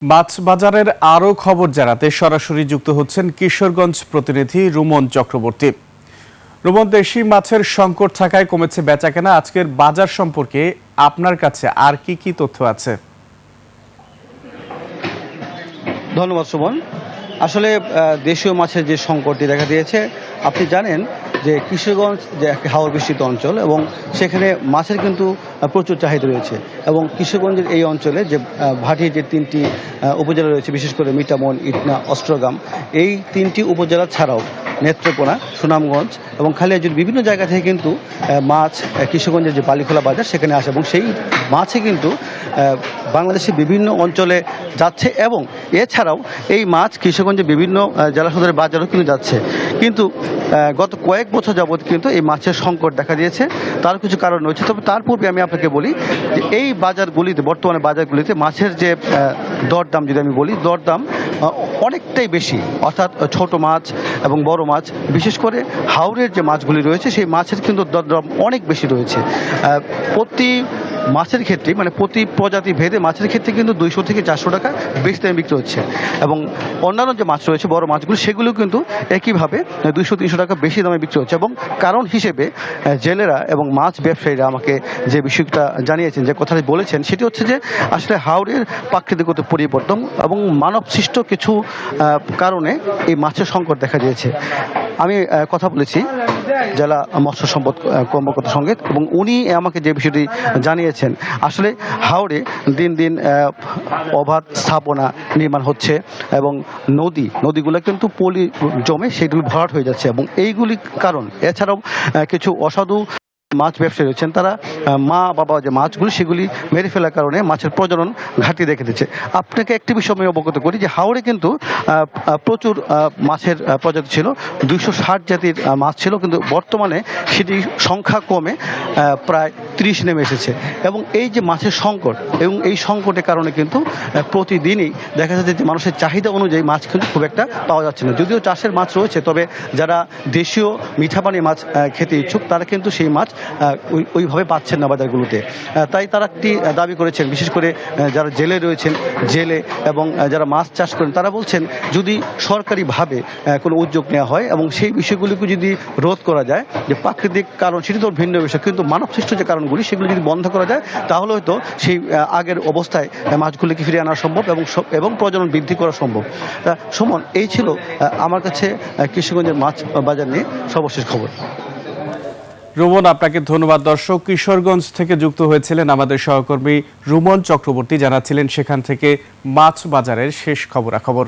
মাছ বাজারের আরও খবর জানাতে সরাসরি যুক্ত হচ্ছেন কিশোরগঞ্জ প্রতিনিধি রুমন চক্রবর্তী। রুমন, দেশি মাছের সংকট থাকায় কমেছে বেচাকেনা। আজকের বাজার সম্পর্কে আপনার কাছে আর কি তথ্য আছে? ধন্যবাদ সুমন। আসলে দেশীয় মাছের যে সংকটটি দেখা দিয়েছে, আপনি জানেন যে কিশোরগঞ্জ যে একটি হাওর বিস্তৃত অঞ্চল এবং সেখানে মাছের কিন্তু প্রচুর চাহিদা রয়েছে। এবং কিশোরগঞ্জের এই অঞ্চলে যে ভাটির যে তিনটি উপজেলা রয়েছে, বিশেষ করে মিঠামন, ইটনা, অস্ট্রগ্রাম, এই তিনটি উপজেলা ছাড়াও নেত্রকোনা, সুনামগঞ্জ এবং খালিয়াজুর বিভিন্ন জায়গা থেকে কিন্তু মাছ কিশোরগঞ্জের যে বালিখোলা বাজার সেখানে আসে এবং সেই মাছে কিন্তু বাংলাদেশের বিভিন্ন অঞ্চলে যাচ্ছে এবং এছাড়াও এই মাছ কিশোরগঞ্জের বিভিন্ন জেলা সদরের বাজারও কিন্তু যাচ্ছে। কিন্তু গত কয়েক বছর যাবৎ কিন্তু এই মাছের সংকট দেখা দিয়েছে। তার কিছু কারণ রয়েছে, তবে তার পূর্বে আমি আপনাকে বলি যে এই বাজারগুলিতে, বর্তমানে বাজারগুলিতে মাছের যে দরদাম, যদি আমি বলি দরদাম অনেকটাই বেশি। অর্থাৎ ছোট মাছ এবং বড় মাছ, বিশেষ করে হাওরের যে মাছগুলি রয়েছে সেই মাছের কিন্তু দরদাম অনেক বেশি রয়েছে। প্রতি মাছের ক্ষেত্রে, মানে প্রতি প্রজাতি ভেদে মাছের ক্ষেত্রে কিন্তু 200 থেকে 400 টাকা বেশি দামে বিক্রি হচ্ছে এবং অন্যান্য যে মাছ রয়েছে বড় মাছগুলো, সেগুলো কিন্তু একইভাবে 200-300 টাকা বেশি দামে বিক্রি হচ্ছে। এবং কারণ হিসেবে জেলেরা এবং মাছ ব্যবসায়ীরা আমাকে যে বিষয়টা জানিয়েছেন, যে কথাটি বলেছেন, সেটি হচ্ছে যে আসলে হাওরের প্রাকৃতিকগত পরিবর্তন এবং মানবসৃষ্ট কিছু কারণে এই মাছের সংকট দেখা দিয়েছে। আমি কথা বলেছি জেলা মৎস্য সম্পদ কর্মকর্তার সঙ্গে এবং উনি আমাকে যে বিষয়টি জানিয়েছেন, আসলে হাওরে দিন দিন অবাধ স্থাপনা নির্মাণ হচ্ছে এবং নদীগুলো কিন্তু পলি জমে সেগুলি ভরাট হয়ে যাচ্ছে এবং এইগুলি কারণ। এছাড়াও কিছু অসাধু মাছ ব্যবসায়ী রয়েছেন, তারা মা বাবা যে মাছগুলি সেগুলি মেরে ফেলার কারণে মাছের প্রজনন ঘাটতি দেখে দিচ্ছে। আপনাকে একটি বিষয় আমি অবগত করি যে হাওড়ে কিন্তু প্রচুর মাছের প্রজাতি ছিল, 260 জাতির মাছ ছিল, কিন্তু বর্তমানে সেটি সংখ্যা কমে প্রায় 30 নেমে এসেছে। এবং এই যে মাছের সংকট এবং এই সংকটের কারণে কিন্তু প্রতিদিনই দেখা যাচ্ছে যে মানুষের চাহিদা অনুযায়ী মাছ কিন্তু খুব একটা পাওয়া যাচ্ছে না। যদিও চাষের মাছ রয়েছে, তবে যারা দেশীয় মিঠা পানি মাছ খেতে ইচ্ছুক তারা কিন্তু সেই মাছ ওইভাবে পাচ্ছেন না বাজারগুলোতে। তাই তারা একটি দাবি করেছেন, বিশেষ করে যারা জেলে রয়েছেন, জেলে এবং যারা মাছ চাষ করেন, তারা বলছেন যদি সরকারিভাবে কোনো উদ্যোগ নেওয়া হয় এবং সেই বিষয়গুলিকে যদি রোধ করা যায়, যে প্রাকৃতিক কারণ সেটি তো ভিন্ন বিষয়, কিন্তু মানবসৃষ্ট যে কারণগুলি সেগুলি যদি বন্ধ করা যায়, তাহলে হয়তো সেই আগের অবস্থায় মাছগুলিকে ফিরিয়ে আনা সম্ভব এবং প্রজনন বৃদ্ধি করা সম্ভব। সুমন, এই ছিল আমার কাছে কিশোরগঞ্জের মাছ বাজার নিয়ে সর্বশেষ খবর। রুমন, আপনাকে ধন্যবাদ। দর্শক, কিশোরগঞ্জ থেকে যুক্ত হয়েছিলেন আমাদের সহকর্মী রুমন চক্রবর্তী, জানাচ্ছিলেন সেখান থেকে মাছ বাজারের শেষ খবরাখবর।